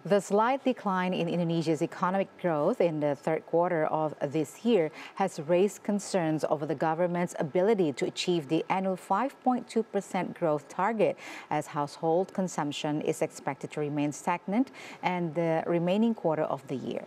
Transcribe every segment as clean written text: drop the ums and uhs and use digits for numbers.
The slight decline in Indonesia's economic growth in the third quarter of this year has raised concerns over the government's ability to achieve the annual 5.2% growth target, as household consumption is expected to remain stagnant and the remaining quarter of the year.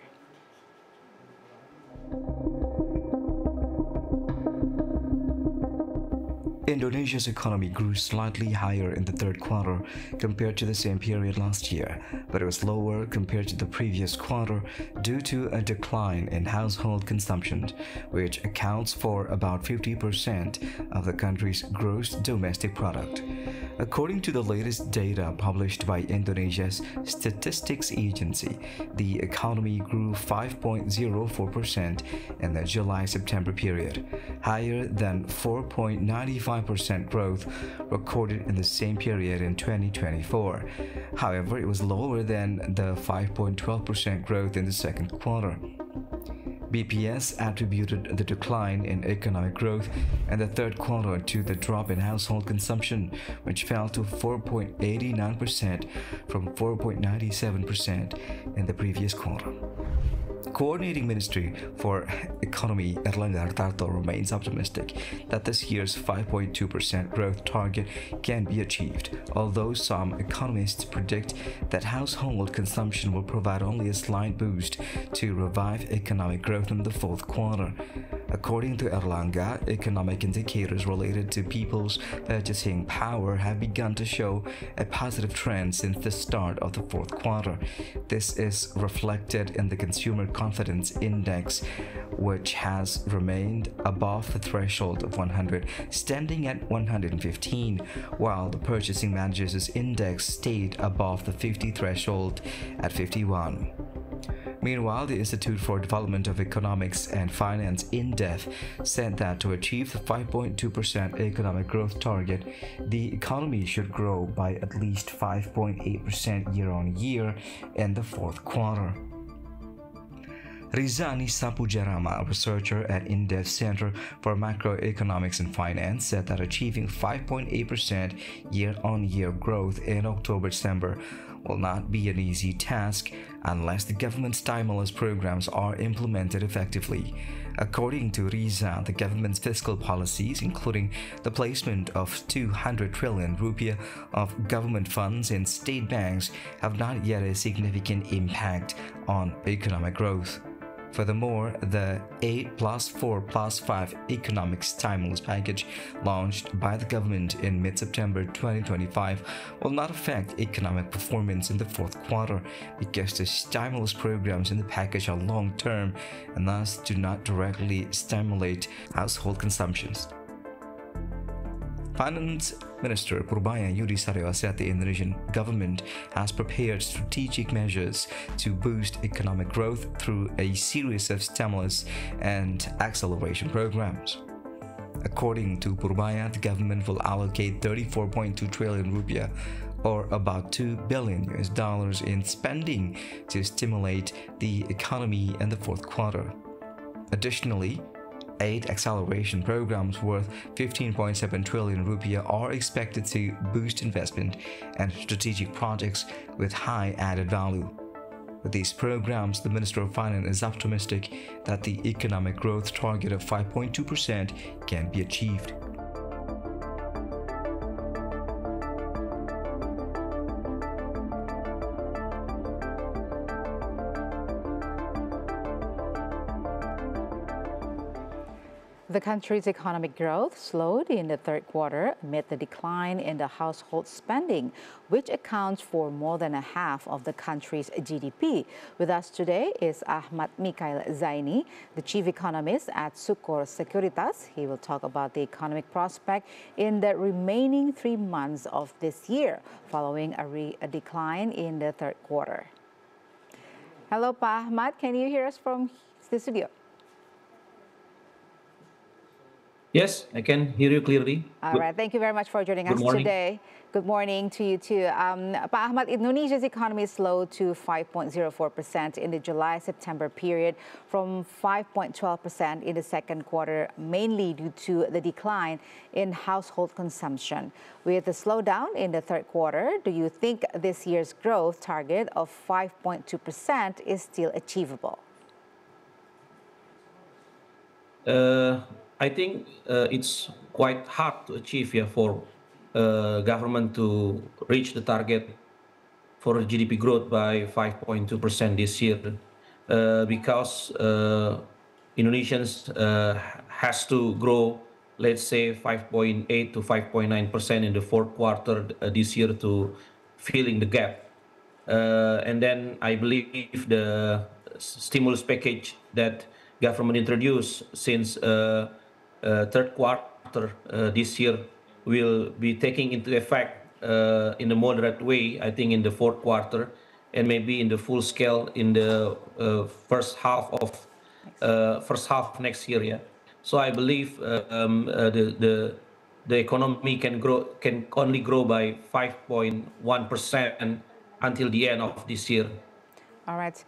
Indonesia's economy grew slightly higher in the third quarter compared to the same period last year, but it was lower compared to the previous quarter due to a decline in household consumption, which accounts for about 50% of the country's gross domestic product. According to the latest data published by Indonesia's Statistics Agency, the economy grew 5.04% in the July-September period, higher than 4.95% growth recorded in the same period in 2024. However, it was lower than the 5.12% growth in the second quarter. BPS attributed the decline in economic growth in the third quarter to the drop in household consumption, which fell to 4.89% from 4.97% in the previous quarter. Coordinating Ministry for Economy Erlangga Hartarto remains optimistic that this year's 5.2% growth target can be achieved, although some economists predict that household consumption will provide only a slight boost to revive economic growth in the fourth quarter. According to Erlangga, economic indicators related to people's purchasing power have begun to show a positive trend since the start of the fourth quarter. This is reflected in the Consumer Confidence Index, which has remained above the threshold of 100, standing at 115, while the Purchasing Managers' Index stayed above the 50 threshold at 51. Meanwhile, the Institute for Development of Economics and Finance, INDEF, said that to achieve the 5.2% economic growth target, the economy should grow by at least 5.8% year-on-year in the fourth quarter. Rizani Sapujarama, a researcher at INDEF Center for Macroeconomics and Finance, said that achieving 5.8% year-on-year growth in October-December will not be an easy task unless the government stimulus programs are implemented effectively. According to Riza, the government's fiscal policies, including the placement of 200 trillion rupiah of government funds in state banks, have not yet a significant impact on economic growth. Furthermore, the 8+4+5 economic stimulus package launched by the government in mid-September 2025 will not affect economic performance in the fourth quarter because the stimulus programs in the package are long-term and thus do not directly stimulate household consumptions. Finance Minister Purbaya Yudhisaryo said the Indonesian government has prepared strategic measures to boost economic growth through a series of stimulus and acceleration programs. According to Purbaya, the government will allocate 34.2 trillion rupiah, or about $2 billion in spending to stimulate the economy in the fourth quarter. Additionally, 8 acceleration programs worth 15.7 trillion rupiah are expected to boost investment and strategic projects with high added value. With these programs, the Minister of Finance is optimistic that the economic growth target of 5.2% can be achieved. The country's economic growth slowed in the third quarter amid the decline in the household spending, which accounts for more than a half of the country's GDP. With us today is Ahmad Mikail Zaini, the Chief Economist at Sucor Sekuritas. He will talk about the economic prospect in the remaining 3 months of this year, following a decline in the third quarter. Hello, Pa Ahmad. Can you hear us from the studio? Yes, I can hear you clearly. All right. Thank you very much for joining Good us morning. today. Good morning to you too. Pa Ahmad, Indonesia's economy slowed to 5.04% in the July-September period from 5.12% in the second quarter, mainly due to the decline in household consumption. With the slowdown in the third quarter, do you think this year's growth target of 5.2% is still achievable? Uh, I think it's quite hard to achieve here for government to reach the target for GDP growth by 5.2% this year because Indonesians has to grow, let's say, 5.8 to 5.9% in the fourth quarter this year to filling the gap. And then I believe the stimulus package that government introduced since third quarter this year will be taking into effect in a moderate way, I think, in the fourth quarter, and maybe in the full scale in the first half of next year. Yeah. So I believe the economy can only grow by 5.1% until the end of this year. All right.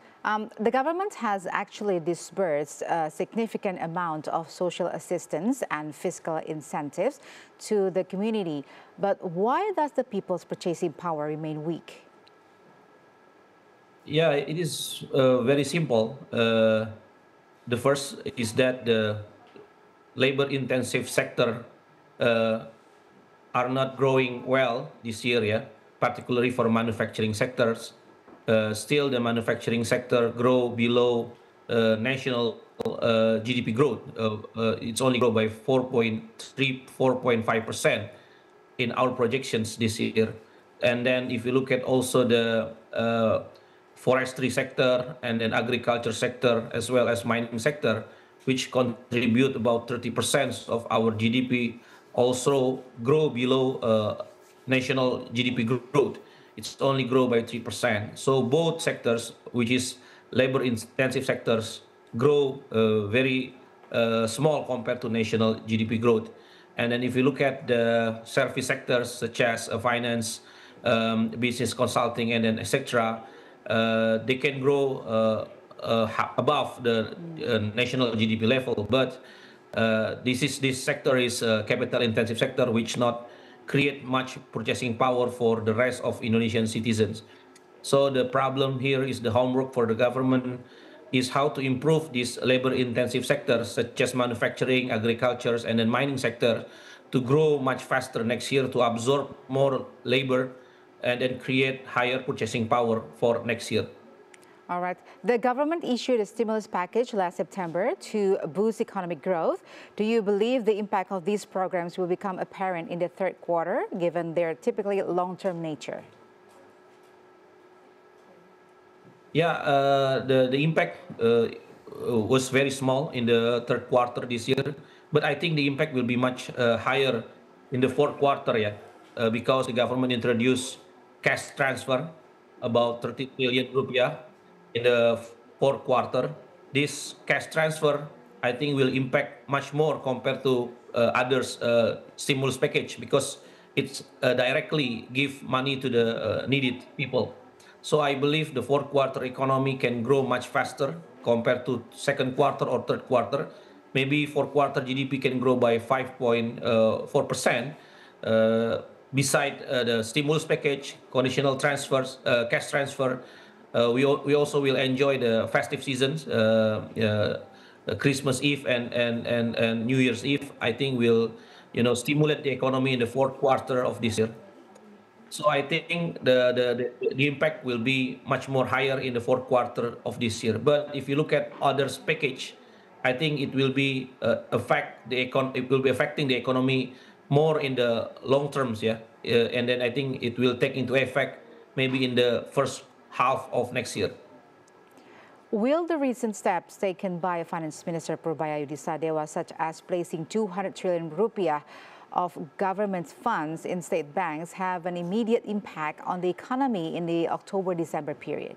The government has actually disbursed a significant amount of social assistance and fiscal incentives to the community. But why does the people's purchasing power remain weak? Yeah, it is very simple. The first is that the labor-intensive sector uh, are not growing well this year, yeah, particularly for manufacturing sectors. Still, the manufacturing sector grow below national GDP growth. It's only grow by 4.3, 4.5% in our projections this year. And then if you look at also the forestry sector and then agriculture sector as well as mining sector, which contribute about 30% of our GDP, also grow below national GDP growth. It's only grow by 3%. So both sectors, which is labor intensive sectors, grow very small compared to national GDP growth. And then if you look at the service sectors such as finance, business consulting, and then etc., they can grow above the national GDP level. But this sector is a capital intensive sector, which not create much purchasing power for the rest of Indonesian citizens. So the problem here is the homework for the government is how to improve these labor-intensive sectors such as manufacturing, agriculture, and then mining sector to grow much faster next year to absorb more labor and then create higher purchasing power for next year. All right. The government issued a stimulus package last September to boost economic growth. Do you believe the impact of these programs will become apparent in the third quarter, given their typically long-term nature? Yeah, the impact was very small in the third quarter this year, but I think the impact will be much higher in the fourth quarter, yeah, because the government introduced cash transfer about 30 trillion rupiah in the fourth quarter. This cash transfer, I think, will impact much more compared to others stimulus package because it's directly give money to the needed people. So I believe the fourth quarter economy can grow much faster compared to second quarter or third quarter. Maybe fourth quarter GDP can grow by 5.4%. Beside the stimulus package, conditional transfers, cash transfer, we also will enjoy the festive seasons, Christmas Eve and New Year's Eve. I think will stimulate the economy in the fourth quarter of this year. So I think the impact will be much more higher in the fourth quarter of this year. But if you look at others package, I think it will be it will be affecting the economy more in the long terms, yeah. And then I think it will take into effect maybe in the first half of next year. Will the recent steps taken by Finance Minister Purbayayudi Sadewa, such as placing 200 trillion rupiah of government funds in state banks, have an immediate impact on the economy in the October-December period?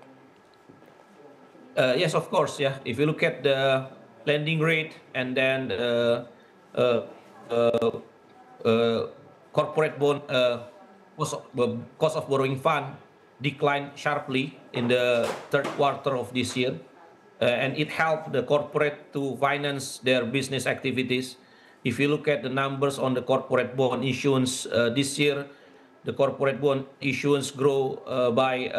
Yes, of course. Yeah, if you look at the lending rate and then uh, corporate bond cost of borrowing fund declined sharply in the third quarter of this year, and it helped the corporate to finance their business activities. If you look at the numbers on the corporate bond issuance this year, the corporate bond issuance grow by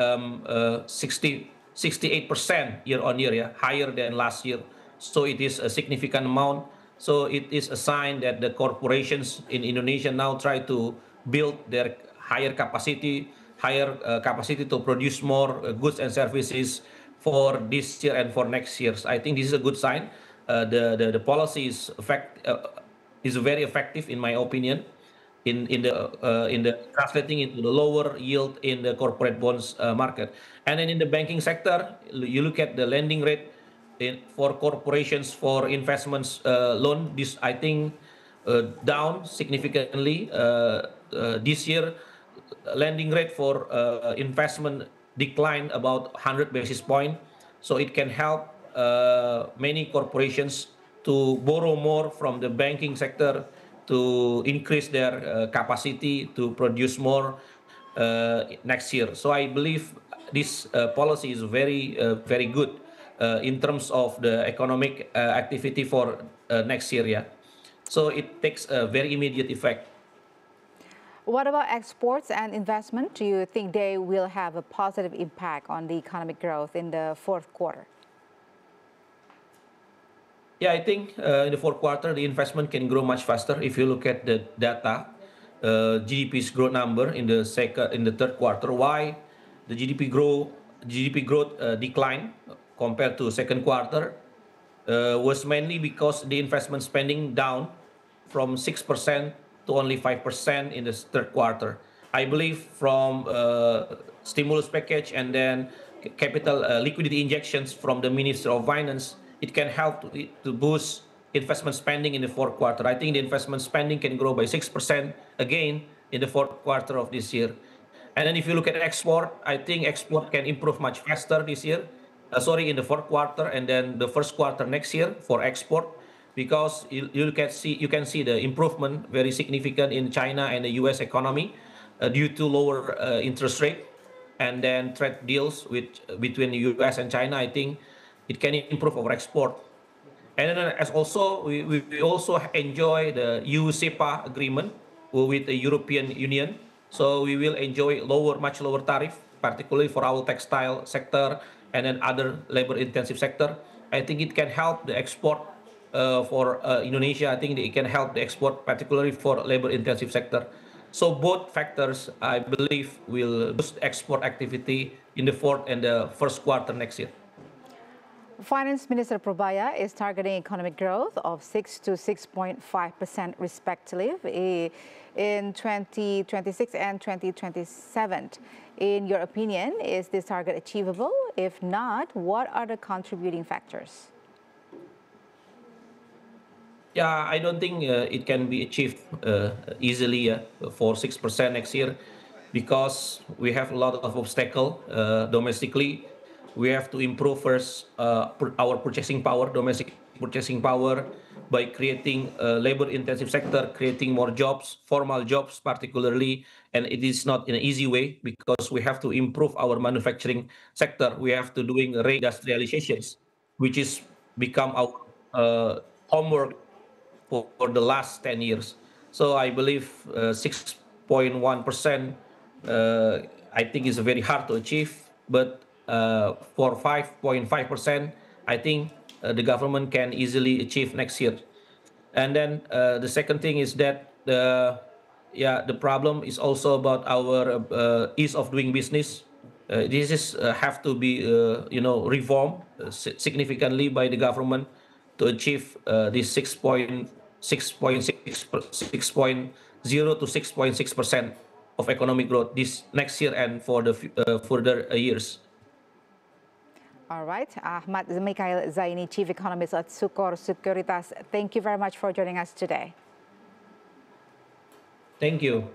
68% year on year, yeah, higher than last year. So it is a significant amount. So it is a sign that the corporations in Indonesia now try to build their higher capacity to produce more goods and services for this year and for next years. I think this is a good sign. The policy is very effective in my opinion in the translating into the lower yield in the corporate bonds market. And then in the banking sector, you look at the lending rate for corporations for investments loan. This I think down significantly this year. Lending rate for investment declined about 100 basis point, so it can help many corporations to borrow more from the banking sector to increase their capacity to produce more next year. So I believe this policy is very good in terms of the economic activity for next year. Yeah, so it takes a very immediate effect. What about exports and investment? Do you think they will have a positive impact on the economic growth in the fourth quarter? Yeah, I think in the fourth quarter, the investment can grow much faster. If you look at the data, GDP's growth number in the third quarter, why the GDP growth declined compared to second quarter was mainly because the investment spending down from 6% to only 5% in the third quarter. I believe from stimulus package and then capital liquidity injections from the Minister of Finance, it can help to boost investment spending in the fourth quarter. I think the investment spending can grow by 6% again in the fourth quarter of this year. And then if you look at export, I think export can improve much faster this year. Sorry, in the fourth quarter and then the first quarter next year for export, because you can see the improvement very significant in China and the U.S. economy due to lower interest rate and then trade deals between the U.S. and China. I think it can improve our export. And then as also we also enjoy the EU-SEPA agreement with the European Union. So we will enjoy much lower tariff, particularly for our textile sector and then other labor-intensive sector. I think it can help the export for Indonesia. I think it can help the export, particularly for labor-intensive sector. So both factors, I believe, will boost export activity in the fourth and the first quarter next year. Finance Minister Probaya is targeting economic growth of 6 to 6.5% respectively in 2026 and 2027. In your opinion, is this target achievable? If not, what are the contributing factors? Yeah, I don't think it can be achieved easily for 6% next year because we have a lot of obstacle domestically. We have to improve first our purchasing power, domestic purchasing power, by creating a labor-intensive sector, creating more jobs, formal jobs particularly, and it is not in an easy way because we have to improve our manufacturing sector. We have to doing reindustrializations, which is become our homework for the last 10 years. So I believe 6.1%, I think is very hard to achieve, but for 5.5%, I think the government can easily achieve next year. And then the second thing is that the problem is also about our ease of doing business. This is have to be reformed significantly by the government to achieve this 6.0 to 6.6% of economic growth this next year and for the further years. All right, Ahmad Mikail Zaini, Chief Economist at Sucor Sekuritas. Thank you very much for joining us today. Thank you.